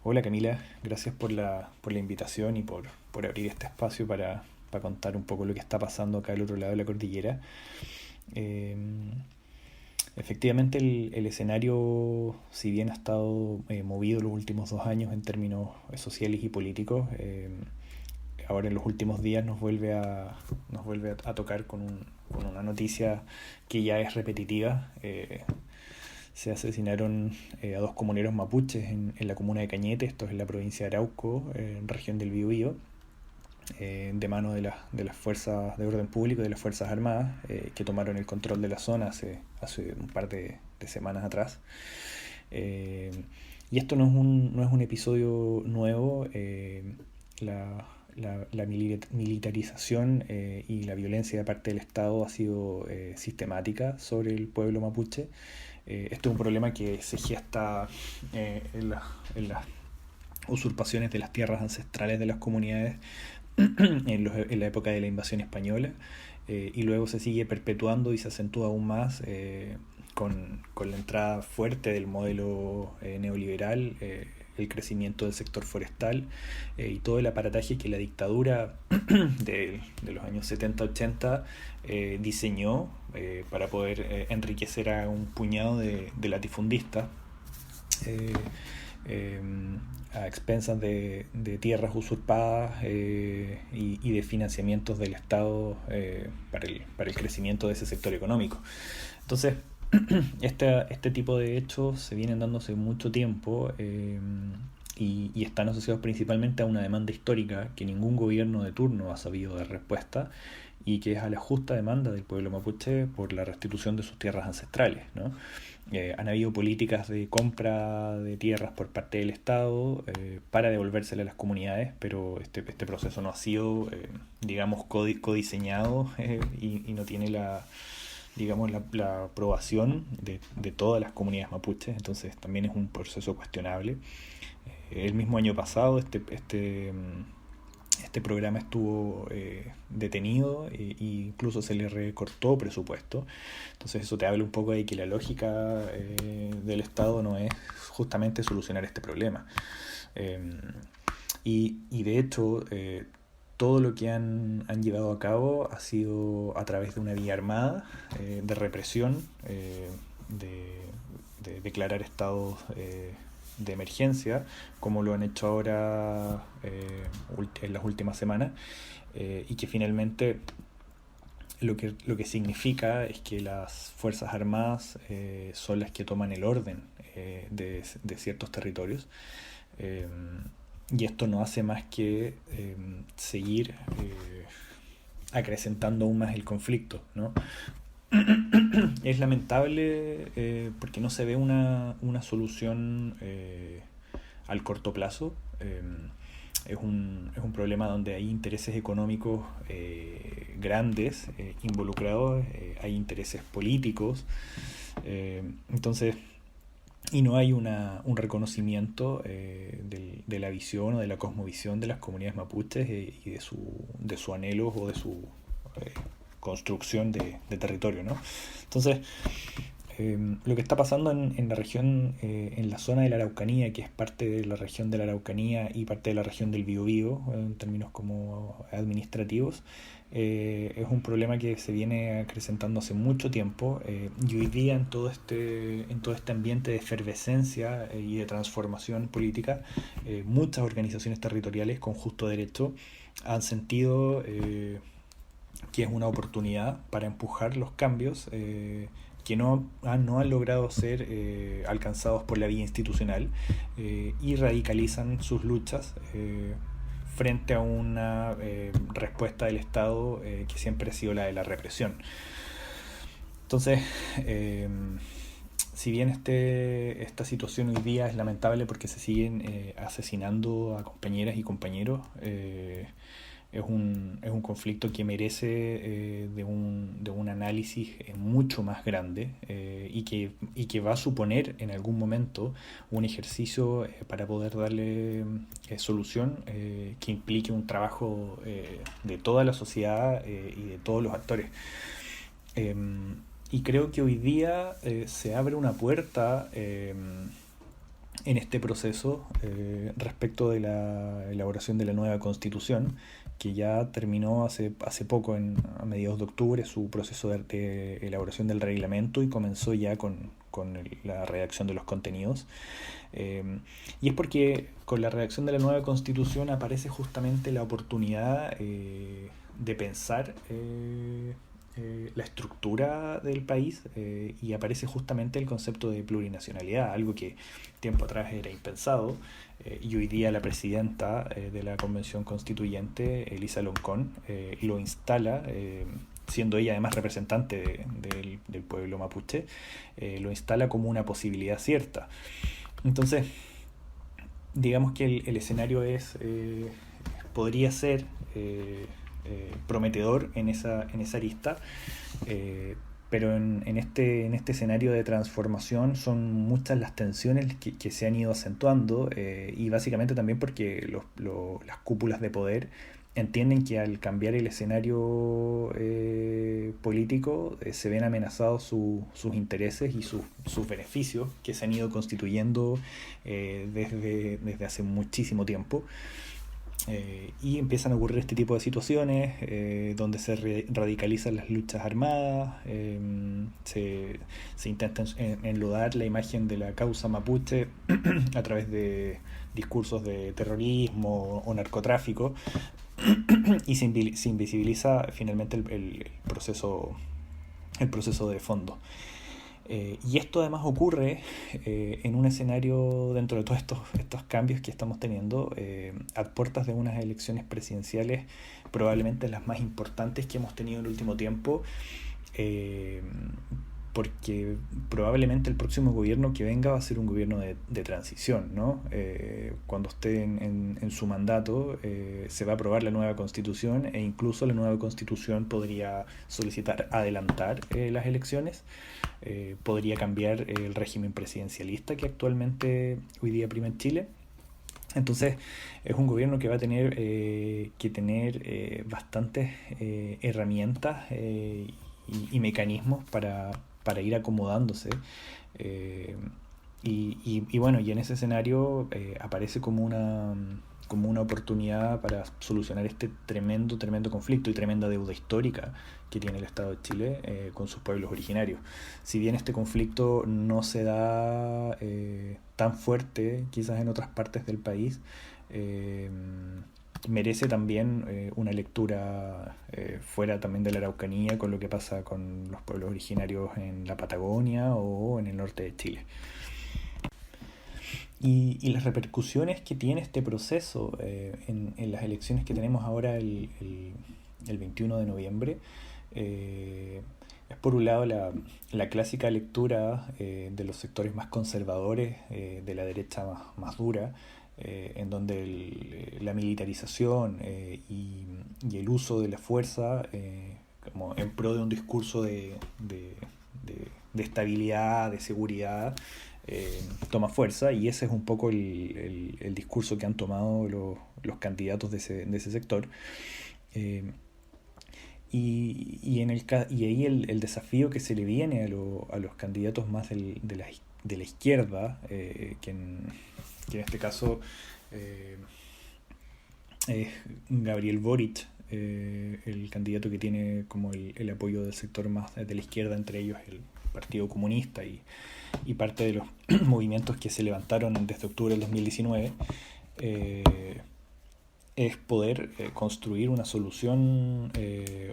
Hola Camila, gracias por la invitación y por abrir este espacio para contar un poco lo que está pasando acá al otro lado de la cordillera. Eh, Efectivamente el escenario, si bien ha estado movido los últimos 2 años en términos sociales y políticos, ahora en los últimos días nos vuelve a tocar con una noticia que ya es repetitiva. Se asesinaron a dos comuneros mapuches en la comuna de Cañete, esto es en la provincia de Arauco, en región del Biobío, de mano de las fuerzas de orden público y de las Fuerzas Armadas, que tomaron el control de la zona hace un par de semanas atrás. Eh, y esto no es un episodio nuevo. La militarización y la violencia de parte del Estado ha sido sistemática sobre el pueblo mapuche. Esto es un problema que se gesta en las usurpaciones de las tierras ancestrales de las comunidades en la época de la invasión española, y luego se sigue perpetuando y se acentúa aún más con la entrada fuerte del modelo neoliberal, el crecimiento del sector forestal, y todo el aparataje que la dictadura de los años 70-80 diseñó para poder enriquecer a un puñado de latifundistas, eh, eh, a expensas de tierras usurpadas, y de financiamientos del Estado para el crecimiento de ese sector económico. Entonces, este tipo de hechos se vienen dando hace mucho tiempo, y están asociados principalmente a una demanda histórica que ningún gobierno de turno ha sabido dar respuesta, y que es a la justa demanda del pueblo mapuche por la restitución de sus tierras ancestrales, ¿no? Han habido políticas de compra de tierras por parte del Estado para devolvérsela a las comunidades, pero este proceso no ha sido, digamos, codiseñado, y no tiene digamos, la aprobación de todas las comunidades mapuches. Entonces también es un proceso cuestionable. El mismo año pasado este programa estuvo detenido, e incluso se le recortó presupuesto. Entonces eso te habla un poco de que la lógica del Estado no es justamente solucionar este problema. Eh, y de hecho, todo lo que han llevado a cabo ha sido a través de una vía armada, de represión, de declarar estados de emergencia, como lo han hecho ahora en las últimas semanas, y que finalmente lo que significa es que las Fuerzas Armadas son las que toman el orden de ciertos territorios. Eh, y esto no hace más que seguir acrecentando aún más el conflicto, ¿no? Es lamentable porque no se ve una solución al corto plazo. Es un problema donde hay intereses económicos grandes involucrados, hay intereses políticos, entonces, y no hay un reconocimiento de la visión o de la cosmovisión de las comunidades mapuches, y de su anhelo o de su eh, construcción de territorio, ¿no? Entonces, lo que está pasando en la región, en la zona de la Araucanía, que es parte de la región de la Araucanía y parte de la región del Biobío, en términos como administrativos, es un problema que se viene acrecentando hace mucho tiempo, y hoy día en todo este ambiente de efervescencia y de transformación política, muchas organizaciones territoriales con justo derecho han sentido que es una oportunidad para empujar los cambios que no han logrado ser alcanzados por la vía institucional, y radicalizan sus luchas frente a una respuesta del Estado que siempre ha sido la de la represión. Entonces, si bien esta situación hoy día es lamentable porque se siguen asesinando a compañeras y compañeros, es un conflicto que merece de un análisis mucho más grande, y que va a suponer en algún momento un ejercicio para poder darle solución, que implique un trabajo de toda la sociedad y de todos los actores. Eh, y creo que hoy día se abre una puerta en este proceso respecto de la elaboración de la nueva constitución, que ya terminó hace poco, a mediados de octubre, su proceso de elaboración del reglamento y comenzó ya con la redacción de los contenidos. Y es porque con la redacción de la nueva constitución aparece justamente la oportunidad de pensar la estructura del país y aparece justamente el concepto de plurinacionalidad, algo que tiempo atrás era impensado y hoy día la presidenta de la Convención Constituyente, Elisa Loncón, lo instala, siendo ella además representante del pueblo mapuche, lo instala como una posibilidad cierta. Entonces, digamos que el escenario podría ser prometedor en esa arista, pero en este escenario de transformación son muchas las tensiones que se han ido acentuando y básicamente también porque las cúpulas de poder entienden que al cambiar el escenario político se ven amenazados sus intereses y sus beneficios que se han ido constituyendo desde hace muchísimo tiempo. Y empiezan a ocurrir este tipo de situaciones donde se radicalizan las luchas armadas, se intenta enlodar la imagen de la causa mapuche a través de discursos de terrorismo o narcotráfico y se invisibiliza finalmente el proceso de fondo. Y esto además ocurre en un escenario dentro de todos estos cambios que estamos teniendo a puertas de unas elecciones presidenciales probablemente las más importantes que hemos tenido en el último tiempo, porque probablemente el próximo gobierno que venga va a ser un gobierno de transición, ¿no? Cuando esté en su mandato se va a aprobar la nueva constitución e incluso la nueva constitución podría solicitar adelantar las elecciones, podría cambiar el régimen presidencialista que actualmente hoy día prima en Chile. Entonces es un gobierno que va a tener que tener bastantes herramientas y mecanismos para ir acomodándose. Y bueno, y en ese escenario aparece como una oportunidad para solucionar este tremendo conflicto y tremenda deuda histórica que tiene el Estado de Chile con sus pueblos originarios. Si bien este conflicto no se da tan fuerte quizás en otras partes del país, merece también una lectura fuera también de la Araucanía con lo que pasa con los pueblos originarios en la Patagonia o en el norte de Chile. Y las repercusiones que tiene este proceso en las elecciones que tenemos ahora el 21 de noviembre es por un lado la clásica lectura de los sectores más conservadores, de la derecha más dura, en donde la militarización y el uso de la fuerza como en pro de un discurso de estabilidad, de seguridad, toma fuerza, y ese es un poco el discurso que han tomado los candidatos de ese sector. Y ahí el desafío que se le viene a los candidatos más de la izquierda, que en este caso es Gabriel Boric, el candidato que tiene como el apoyo del sector más de la izquierda, entre ellos el Partido Comunista y parte de los movimientos que se levantaron desde octubre del 2019, es poder construir una solución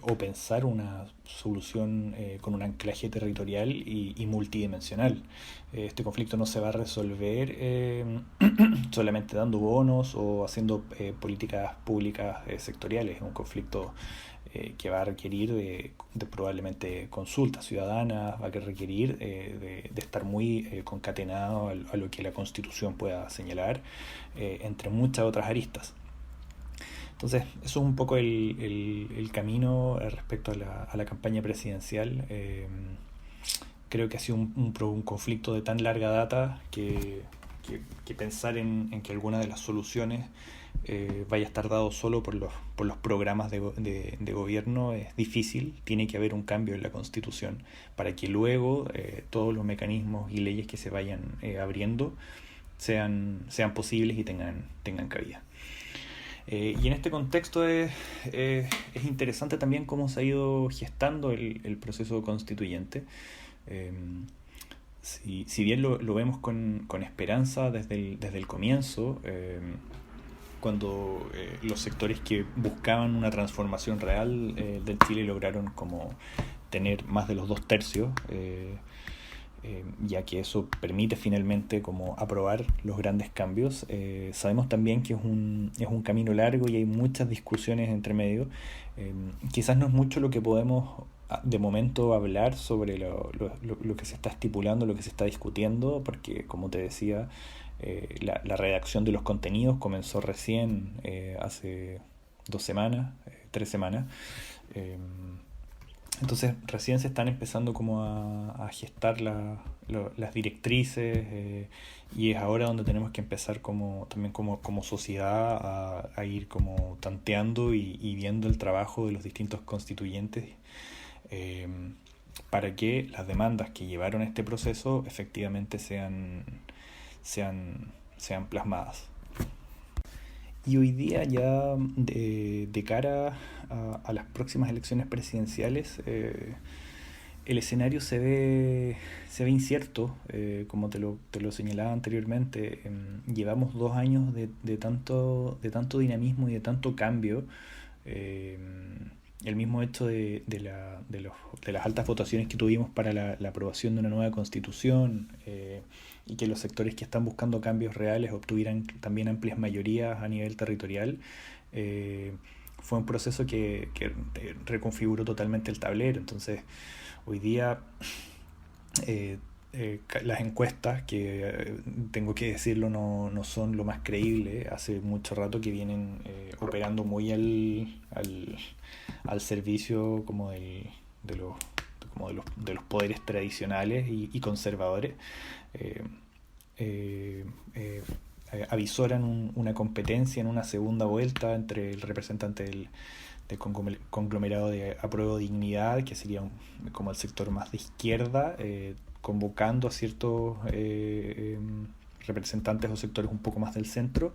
o pensar una solución con un anclaje territorial y multidimensional. Este conflicto no se va a resolver solamente dando bonos o haciendo políticas públicas sectoriales. Es un conflicto que va a requerir de probablemente consultas ciudadanas, va a requerir de estar muy concatenado a lo que la Constitución pueda señalar, entre muchas otras aristas. Entonces, eso es un poco el camino respecto a la campaña presidencial. Creo que ha sido un conflicto de tan larga data que pensar en que alguna de las soluciones vaya a estar dado solo por los programas de gobierno es difícil. Tiene que haber un cambio en la Constitución para que luego todos los mecanismos y leyes que se vayan abriendo sean posibles y tengan cabida. Y en este contexto es interesante también cómo se ha ido gestando el proceso constituyente. Si bien lo vemos con esperanza desde el comienzo, cuando los sectores que buscaban una transformación real del Chile lograron como tener más de los 2/3, ya que eso permite finalmente como aprobar los grandes cambios. Sabemos también que es un camino largo y hay muchas discusiones entre medio. Quizás no es mucho lo que podemos de momento hablar sobre lo que se está estipulando, lo que se está discutiendo, porque como te decía, la redacción de los contenidos comenzó recién hace 2 semanas, 3 semanas. Entonces recién se están empezando como a gestar las directrices, y es ahora donde tenemos que empezar también como sociedad a ir como tanteando y viendo el trabajo de los distintos constituyentes, para que las demandas que llevaron a este proceso efectivamente sean plasmadas. Y hoy día ya de cara a las próximas elecciones presidenciales, el escenario se ve incierto, como te lo señalaba anteriormente. Llevamos 2 años de tanto dinamismo y de tanto cambio. El mismo hecho de las altas votaciones que tuvimos para la aprobación de una nueva constitución, y que los sectores que están buscando cambios reales obtuvieran también amplias mayorías a nivel territorial, fue un proceso que reconfiguró totalmente el tablero. Entonces hoy día las encuestas, que tengo que decirlo, no son lo más creíble. Hace mucho rato que vienen operando muy al servicio como de los poderes tradicionales y conservadores. Avisoran una competencia en una segunda vuelta entre el representante del conglomerado de Apruebo Dignidad, que sería como el sector más de izquierda, convocando a ciertos representantes o sectores un poco más del centro,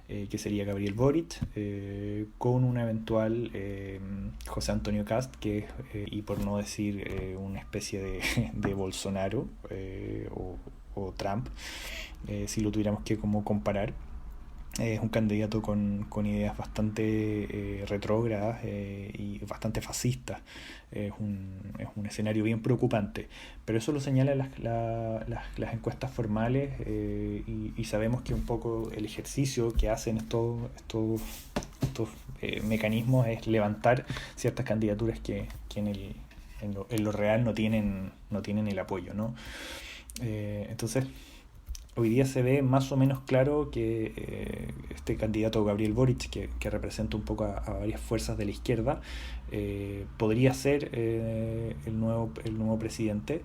que sería Gabriel Boric, con un eventual José Antonio Kast, que y por no decir una especie de Bolsonaro, o Trump, si lo tuviéramos que como comparar. Es un candidato con ideas bastante retrógradas y bastante fascistas. Es un escenario bien preocupante, pero eso lo señalan las encuestas formales, y sabemos que un poco el ejercicio que hacen estos mecanismos es levantar ciertas candidaturas que en lo real no tienen el apoyo, ¿no? Entonces hoy día se ve más o menos claro que este candidato Gabriel Boric, que representa un poco a varias fuerzas de la izquierda, podría ser el nuevo presidente.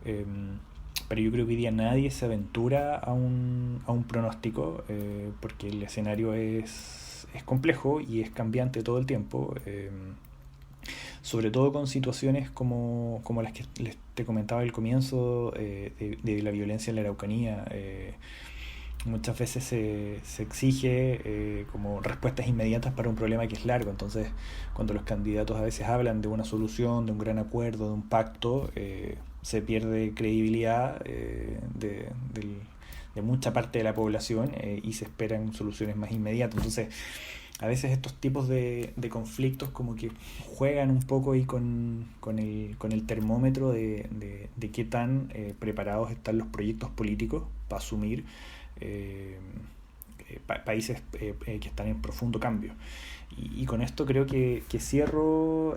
Pero yo creo que hoy día nadie se aventura a un pronóstico, porque el escenario es complejo y es cambiante todo el tiempo. Sobre todo con situaciones como las que te comentaba al comienzo, de la violencia en la Araucanía. Muchas veces se exige como respuestas inmediatas para un problema que es largo. Entonces, cuando los candidatos a veces hablan de una solución, de un gran acuerdo, de un pacto, se pierde credibilidad de mucha parte de la población, y se esperan soluciones más inmediatas. Entonces, a veces estos tipos de conflictos como que juegan un poco ahí con el termómetro de qué tan preparados están los proyectos políticos para asumir países que están en profundo cambio. Y con esto creo que cierro.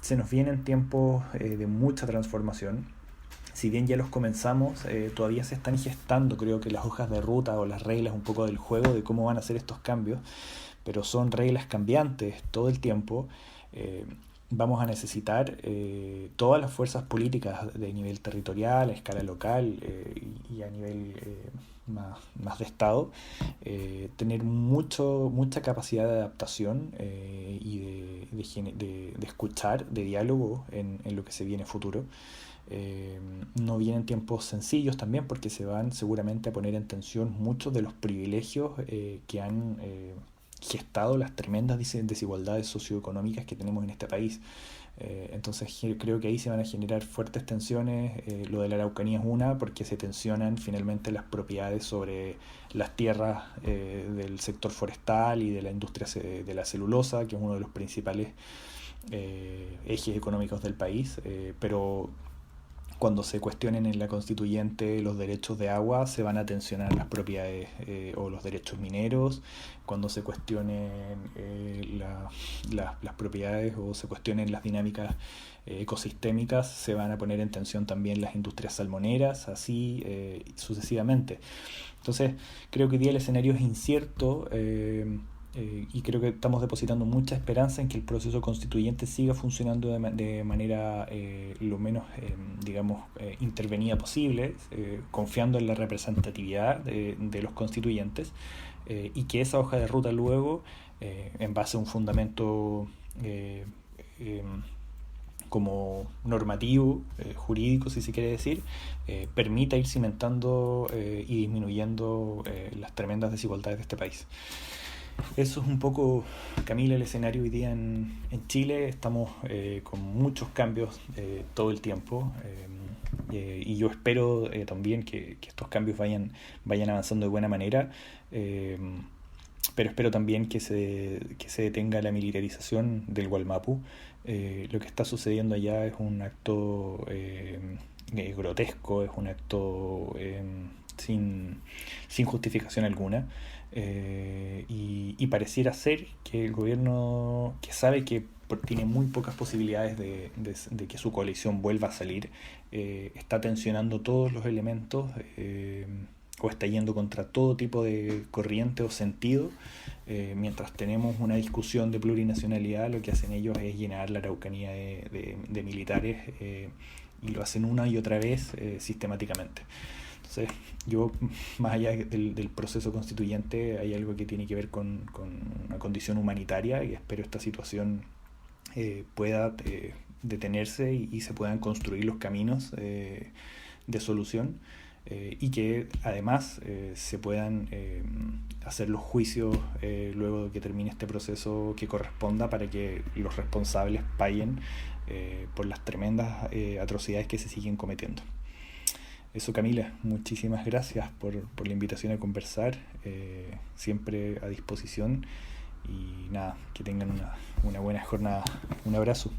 Se nos vienen tiempos de mucha transformación. Si bien ya los comenzamos, todavía se están gestando, creo que las hojas de ruta o las reglas un poco del juego de cómo van a ser estos cambios, pero son reglas cambiantes todo el tiempo. Vamos a necesitar todas las fuerzas políticas de nivel territorial, a escala local, y a nivel más de Estado, tener mucha capacidad de adaptación, y de escuchar, de diálogo en lo que se viene futuro. No vienen tiempos sencillos también porque se van seguramente a poner en tensión muchos de los privilegios que han gestado las tremendas desigualdades socioeconómicas que tenemos en este país. Entonces creo que ahí se van a generar fuertes tensiones. Lo de la Araucanía es una, porque se tensionan finalmente las propiedades sobre las tierras del sector forestal y de la industria de la celulosa, que es uno de los principales ejes económicos del país, pero cuando se cuestionen en la constituyente los derechos de agua, se van a tensionar las propiedades o los derechos mineros. Cuando se cuestionen las propiedades o se cuestionen las dinámicas ecosistémicas, se van a poner en tensión también las industrias salmoneras, así sucesivamente. Entonces, creo que hoy día el escenario es incierto. Y creo que estamos depositando mucha esperanza en que el proceso constituyente siga funcionando de manera lo menos, digamos, intervenida posible, confiando en la representatividad de los constituyentes, y que esa hoja de ruta luego, en base a un fundamento como normativo, jurídico, si se quiere decir, permita ir cimentando y disminuyendo las tremendas desigualdades de este país. Eso es un poco, Camila, el escenario hoy día en Chile. Estamos con muchos cambios todo el tiempo, y yo espero también que estos cambios vayan avanzando de buena manera, pero espero también que se detenga la militarización del Gualmapu. Lo que está sucediendo allá es un acto grotesco, es un acto sin justificación alguna. Y pareciera ser que el gobierno, que sabe que tiene muy pocas posibilidades de que su coalición vuelva a salir, está tensionando todos los elementos, o está yendo contra todo tipo de corriente o sentido. Mientras tenemos una discusión de plurinacionalidad, lo que hacen ellos es llenar la Araucanía de militares, y lo hacen una y otra vez sistemáticamente. Entonces, yo, más allá del proceso constituyente, hay algo que tiene que ver con una condición humanitaria, y espero esta situación pueda detenerse y se puedan construir los caminos de solución, y que además se puedan hacer los juicios luego de que termine este proceso que corresponda, para que los responsables paguen por las tremendas atrocidades que se siguen cometiendo. Eso, Camila, muchísimas gracias por la invitación a conversar, siempre a disposición, y nada, que tengan una buena jornada. Un abrazo.